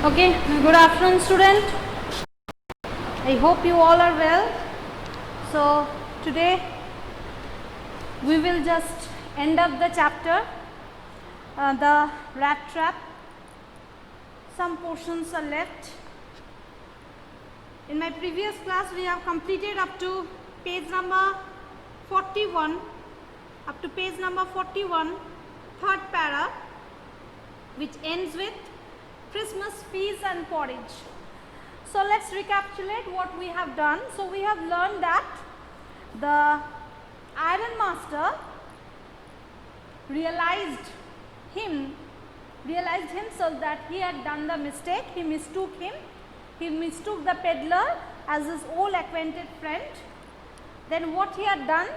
Okay, good afternoon student. I hope you all are well. So today we will just end up the chapter, the rat trap. Some portions are left. In my previous class we have completed up to page number 41, third para, which ends with Christmas feast and porridge. So let's recapitulate what we have done. So we have learned that the iron master realized himself that he had done the mistake. He mistook the peddler as his old acquainted friend. Then what he had done,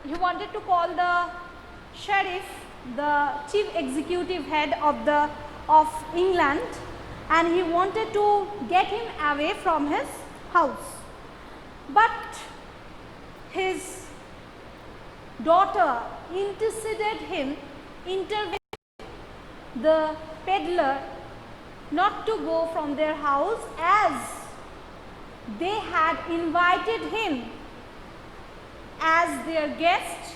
he wanted to call the sheriff, the chief executive head of England, and he wanted to get him away from his house. But his daughter intervened the peddler not to go from their house, as they had invited him as their guest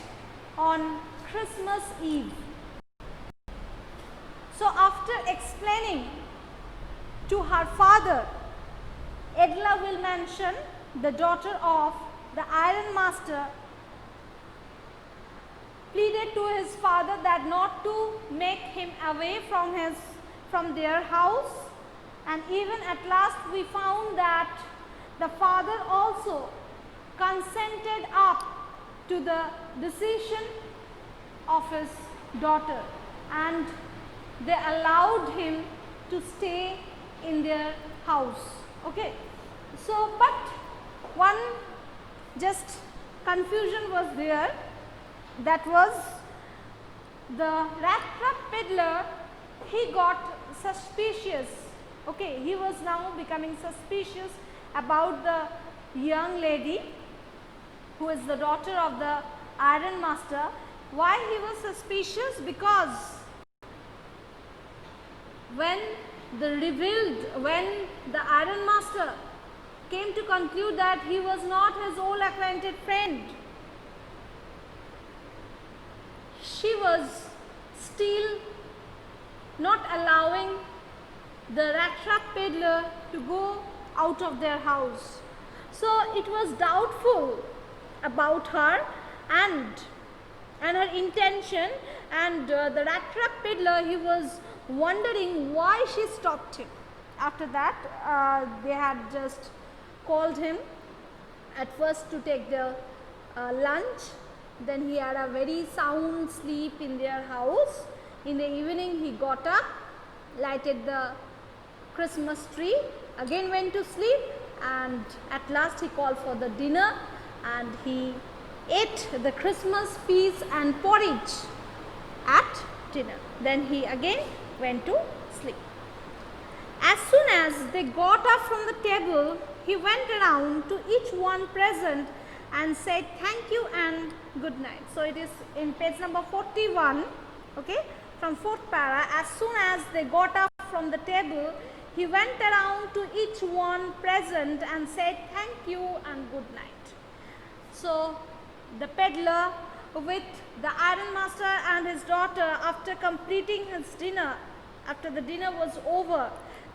on Christmas Eve. So after explaining to her father, Edla will mention, the daughter of the iron master, pleaded to his father that not to make him away from their house, and even at last we found that the father also consented up to the decision of his daughter, and they allowed him to stay in their house. Okay, so but one just confusion was there, that was the rat trap peddler. He got suspicious. Okay, he was now becoming suspicious about the young lady who is the daughter of the iron master. Why he was suspicious? Because when the iron master came to conclude that he was not his old acquainted friend, she was still not allowing the rat trap peddler to go out of their house. So it was doubtful about her and her intention, and the rat trap peddler, he was wondering why she stopped him. After that they had just called him at first to take the lunch. Then he had a very sound sleep in their house. In the evening he got up, lighted the Christmas tree, again went to sleep, and at last he called for the dinner and he ate the Christmas feast and porridge at dinner. Then he again went to sleep. As soon as they got up from the table, he went around to each one present and said thank you and good night. So it is in page number 41, okay, from fourth para. As soon as they got up from the table, he went around to each one present and said thank you and good night. So the peddler with the iron master and his daughter, after completing his dinner, after the dinner was over,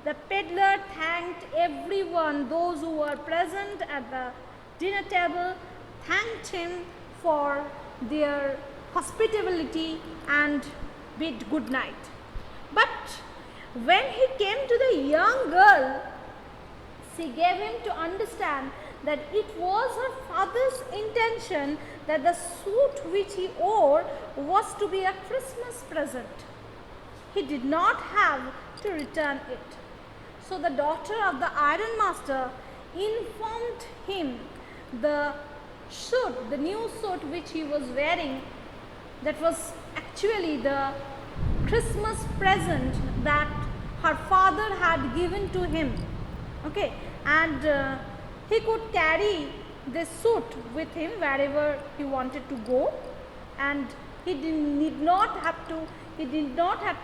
the peddler thanked everyone, those who were present at the dinner table, thanked him for their hospitality and bid good night. But when he came to the young girl, she gave him to understand that it was her father's intention that the suit which he wore was to be a Christmas present. He did not have to return it. So the daughter of the iron master informed him the suit, the new suit which he was wearing, that was actually the Christmas present that her father had given to him. Okay, and he could carry this suit with him wherever he wanted to go, and he did not have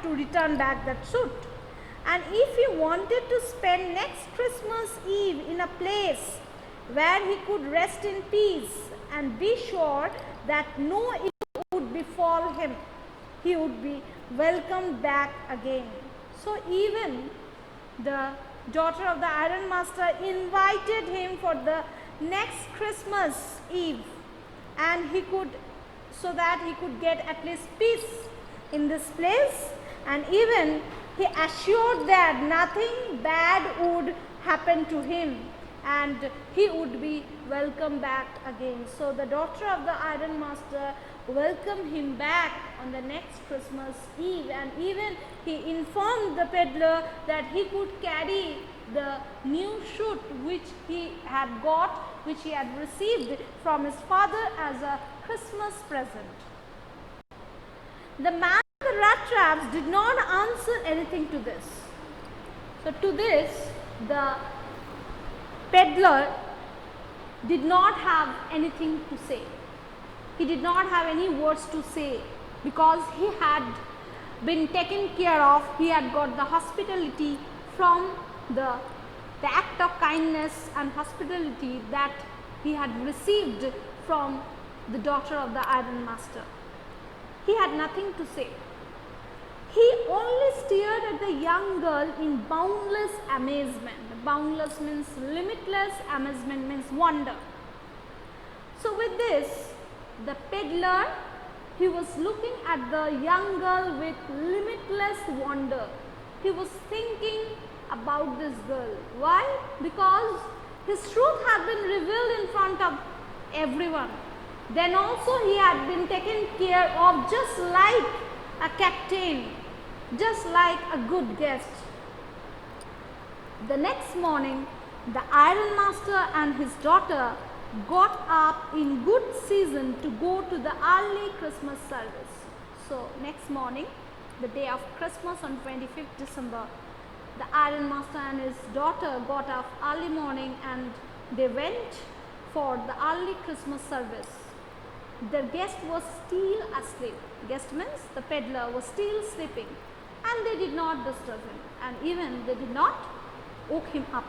to return back that suit. and if he wanted to spend next Christmas Eve in a place where he could rest in peace and be sure that no evil would befall him, he would be welcomed back again. So even the daughter of the iron master invited him for the next Christmas Eve, and he could, so that he could get at least peace in this place, and even he assured that nothing bad would happen to him and he would be welcomed back again. So the daughter of the iron master welcomed him back on the next Christmas Eve, and even he informed the peddler that he could carry the new shoot which he had got, which he had received from his father as a Christmas present. The man with the rat traps did not answer anything to this. So to this, the peddler did not have anything to say. He did not have any words to say because he had been taken care of. He had got the hospitality from the act of kindness and hospitality that he had received from the daughter of the iron master. He had nothing to say. He only stared at the young girl in boundless amazement. Boundless means limitless, amazement means wonder. So with this, the peddler, he was looking at the young girl with limitless wonder. He was thinking about this girl. Why? Because his truth had been revealed in front of everyone. Then also he had been taken care of just like a captain, just like a good guest. The next morning, the iron master and his daughter got up in good season to go to the early Christmas service. So next morning, the day of Christmas on 25th December, the iron master and his daughter got up early morning and they went for the early Christmas service. The guest was still asleep. Guest means the peddler was still sleeping, and they did not disturb him, and even they did not woke him up.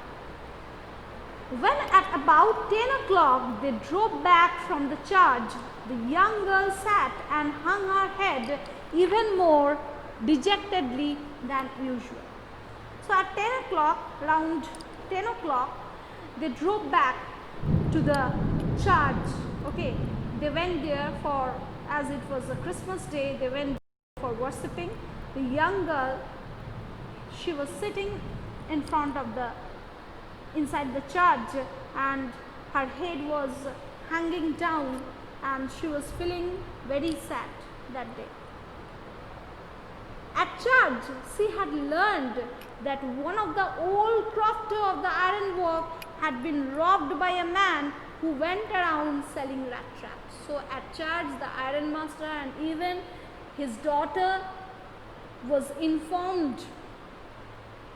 When at about 10 o'clock they drove back from the charge, the young girl sat and hung her head even more dejectedly than usual. So at 10 o'clock, around 10 o'clock, they drove back to the charge. Okay, they went there for, as it was a Christmas day, they went for worshipping. The young girl, she was sitting in front of the, inside the church, and her head was hanging down and she was feeling very sad that day. At church, she had learned that one of the old crofter of the ironwork had been robbed by a man who went around selling rat traps. So at church, the iron master and even his daughter was informed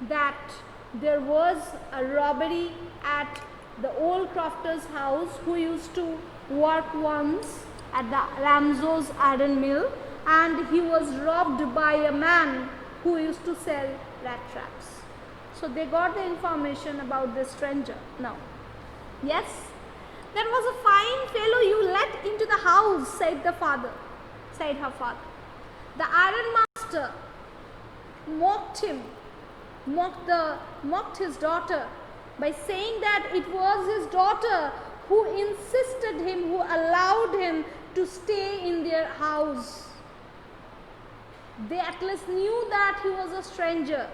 that there was a robbery at the old crofter's house who used to work once at the Ramzo's iron mill, and he was robbed by a man who used to sell rat traps. So they got the information about this stranger. Now, yes, that was a fine fellow you let into the house, said the father, said her father. The iron master mocked him, mocked his daughter by saying that it was his daughter who insisted him, who allowed him to stay in their house. They at least knew that he was a stranger.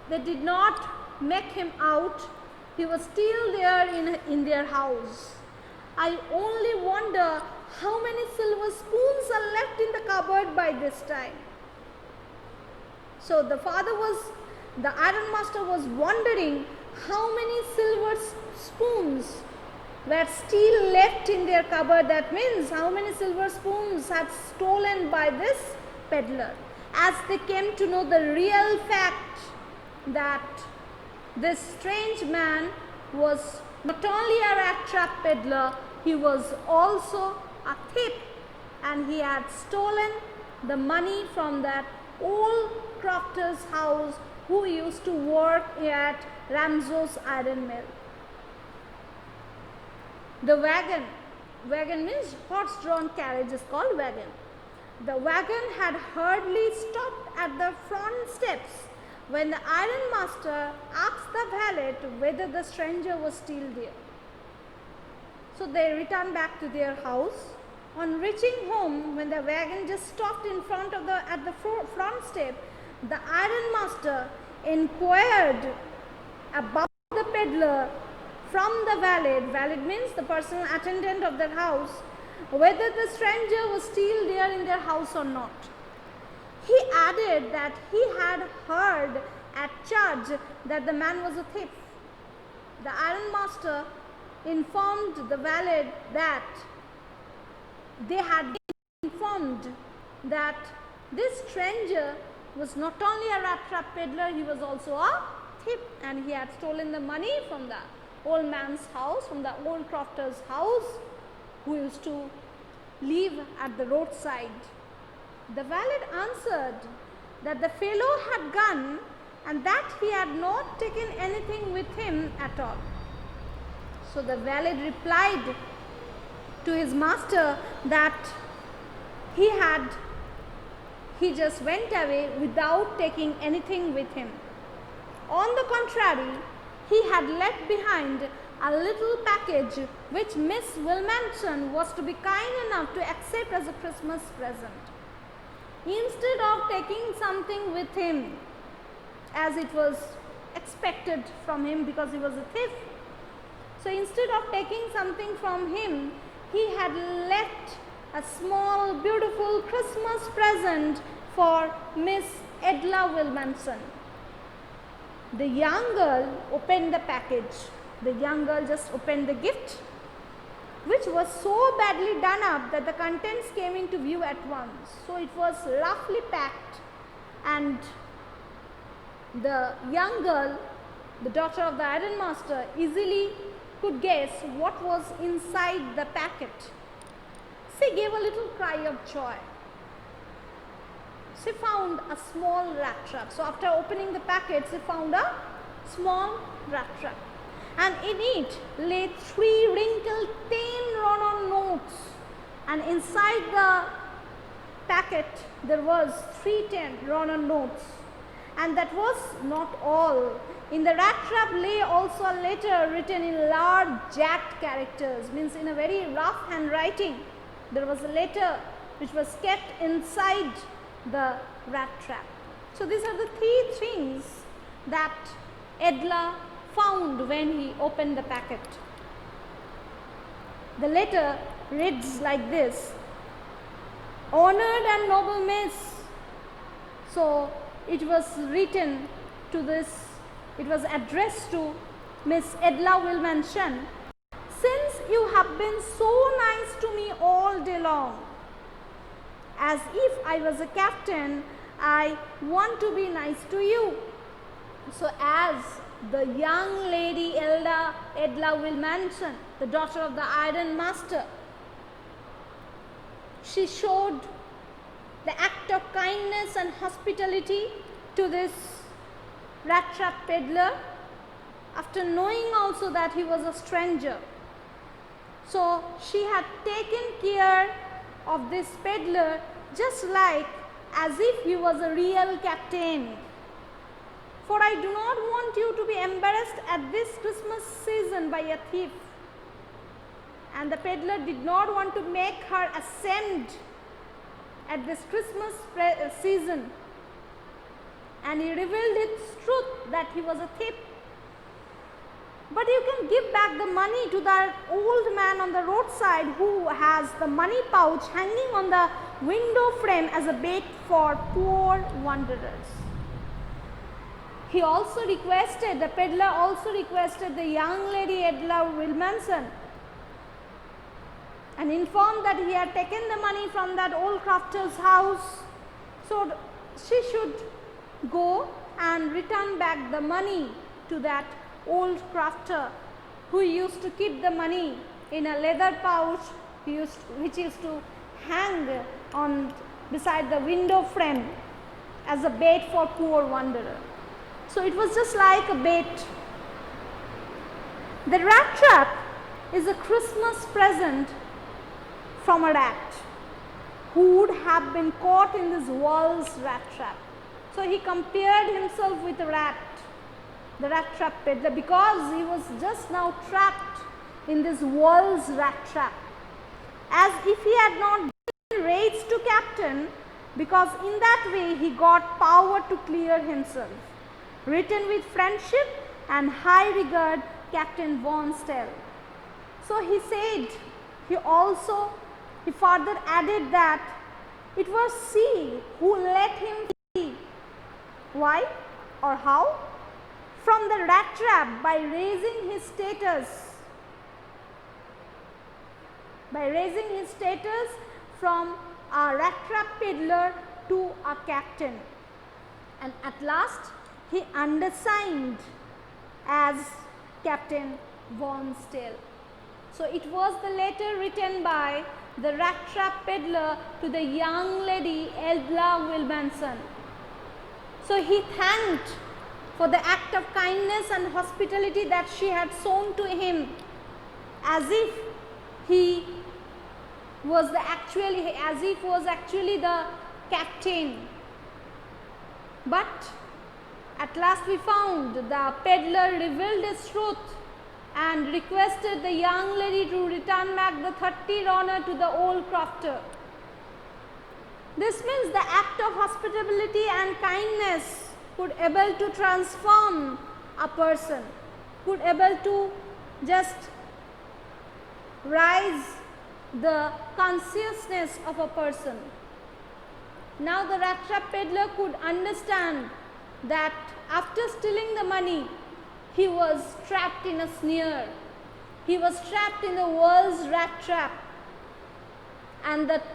They did not make him out. He was still there in their house. I only wonder how many silver spoons are left in the cupboard by this time. So the iron master was wondering how many silver spoons were still left in their cupboard. That means how many silver spoons had stolen by this peddler. As they came to know the real fact that this strange man was not only a rat trap peddler, he was also a thief, and he had stolen the money from that old crofter's house who used to work at Ramso's iron mill. The wagon means horse-drawn carriage is called wagon. The wagon had hardly stopped at the front steps when the ironmaster asked the valet whether the stranger was still there. So they returned back to their house. On reaching home, when the wagon just stopped in front of at the front step, the ironmaster inquired about the peddler from the valet. Valet means the personal attendant of their house, whether the stranger was still there in their house or not. He added that he had heard at church that the man was a thief. The ironmaster informed the valet that they had been informed that this stranger was not only a rat-trap peddler, he was also a thief, and he had stolen the money from the old man's house, from the old crofter's house, who used to live at the roadside. The valet answered that the fellow had gone and that he had not taken anything with him at all. So the valet replied to his master that he just went away without taking anything with him. On the contrary, he had left behind a little package which Miss Wilmanson was to be kind enough to accept as a Christmas present. Instead of taking something with him, as it was expected from him because he was a thief, so instead of taking something from him, he had left a small beautiful Christmas present for Miss Edla Wilmanson. The young girl opened the package. The young girl just opened the gift, which was so badly done up that the contents came into view at once. So it was roughly packed, and the young girl, the daughter of the ironmaster, easily could guess what was inside the packet. She gave a little cry of joy. She found a small rat trap. So after opening the packet, she found a small rat trap, and in it lay 3 wrinkled 10 notes, and inside the packet there was 3 10 notes. And that was not all. In the rat trap lay also a letter written in large jagged characters, means in a very rough handwriting. There was a letter which was kept inside the rat trap. So these are the 3 things that Edla found when he opened the packet. The letter reads like this: Honored and noble miss. So it was written to this, it was addressed to Miss Edla Wilmanson. Since you have been so nice to me all day long, as if I was a captain, I want to be nice to you. So as the young lady Edla Wilmanson, the daughter of the iron master, she showed the act of kindness and hospitality to this rat trap peddler after knowing also that he was a stranger. So she had taken care of this peddler just like as if he was a real captain. For I do not want you to be embarrassed at this Christmas season by a thief. And the peddler did not want to make her ashamed at this Christmas season, and he revealed its truth that he was a thief. But you can give back the money to that old man on the roadside who has the money pouch hanging on the window frame as a bait for poor wanderers. He also requested, the peddler also requested the young lady Edla Wilmanson and informed that he had taken the money from that old crofter's house. So she should go and return back the money to that old crofter who used to keep the money in a leather pouch which used to hang on beside the window frame as a bait for poor wanderer. So it was just like a bait. The rat trap is a Christmas present from a rat who would have been caught in this world's rat trap. So he compared himself with a rat, the rat trap peddler, because he was just now trapped in this world's rat trap. As if he had not been raised to captain, because in that way he got power to clear himself. Written with friendship and high regard, Captain Von Stell. So he said, he further added that it was sea who let him flee. Why or how? From the rat trap by raising his status. By raising his status from a rat trap peddler to a captain. And at last he undersigned as Captain Von Stell. So it was the letter written by the rat trap peddler to the young lady Edla Wilmanson. So he thanked for the act of kindness and hospitality that she had shown to him, as if he was actually the captain. But at last we found the peddler revealed his truth and requested the young lady to return back the 30 roner to the old crofter. This means the act of hospitality and kindness could able to transform a person, could able to just rise the consciousness of a person. Now the rat trap peddler could understand that after stealing the money, he was trapped in a snare. He was trapped in the world's rat trap. And that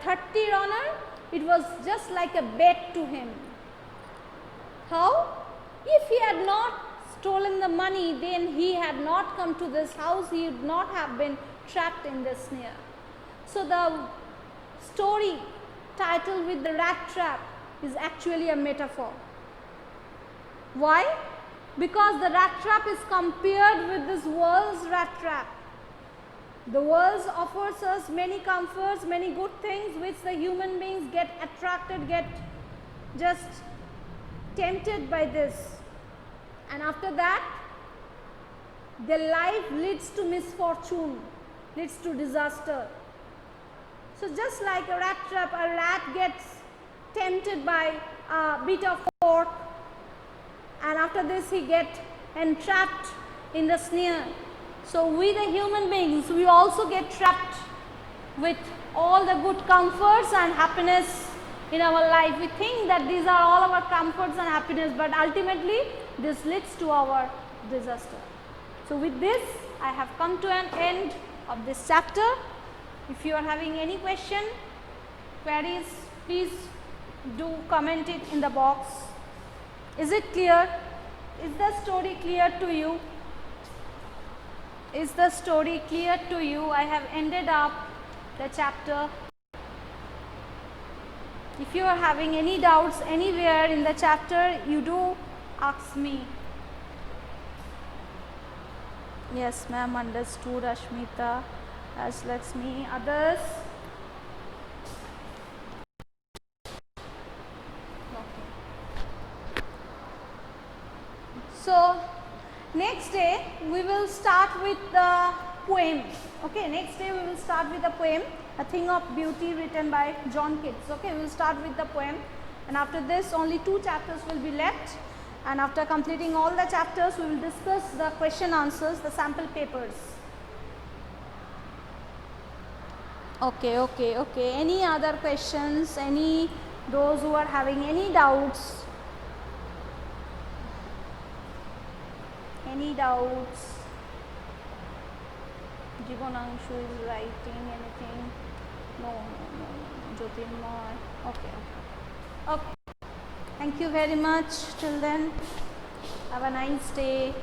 30 roner, it was just like a bet to him. How? If he had not stolen the money, then he had not come to this house, he would not have been trapped in this snare. So the story titled with the rat trap is actually a metaphor. Why? Because the rat trap is compared with this world's rat trap. The world offers us many comforts, many good things which the human beings get attracted, get just tempted by this. And after that, their life leads to misfortune, leads to disaster. So just like a rat trap, a rat gets tempted by a bit of fork, and after this he gets entrapped in the snare. So we the human beings, we also get trapped with all the good comforts and happiness in our life. We think that these are all our comforts and happiness, but ultimately this leads to our disaster. So with this, I have come to an end of this chapter. If you are having any question, queries, please do comment it in the box. Is it clear? Is the story clear to you? Is the story clear to you? I have ended up the chapter. If you are having any doubts anywhere in the chapter, you do ask me. Yes, ma'am, understood. Ashmita, as Lakshmi, others. So, next day we will start with the poem. Okay, next day we will start with the poem, A Thing of Beauty, written by John Keats. Okay, we will start with the poem, and after this only 2 chapters will be left, and after completing all the chapters we will discuss the question answers, the sample papers. Okay. Any other questions? Those who are having any doubts? Any doubts? Jibonangshu is writing anything? No. Jyotirmoy. Okay. Thank you very much. Till then, have a nice day.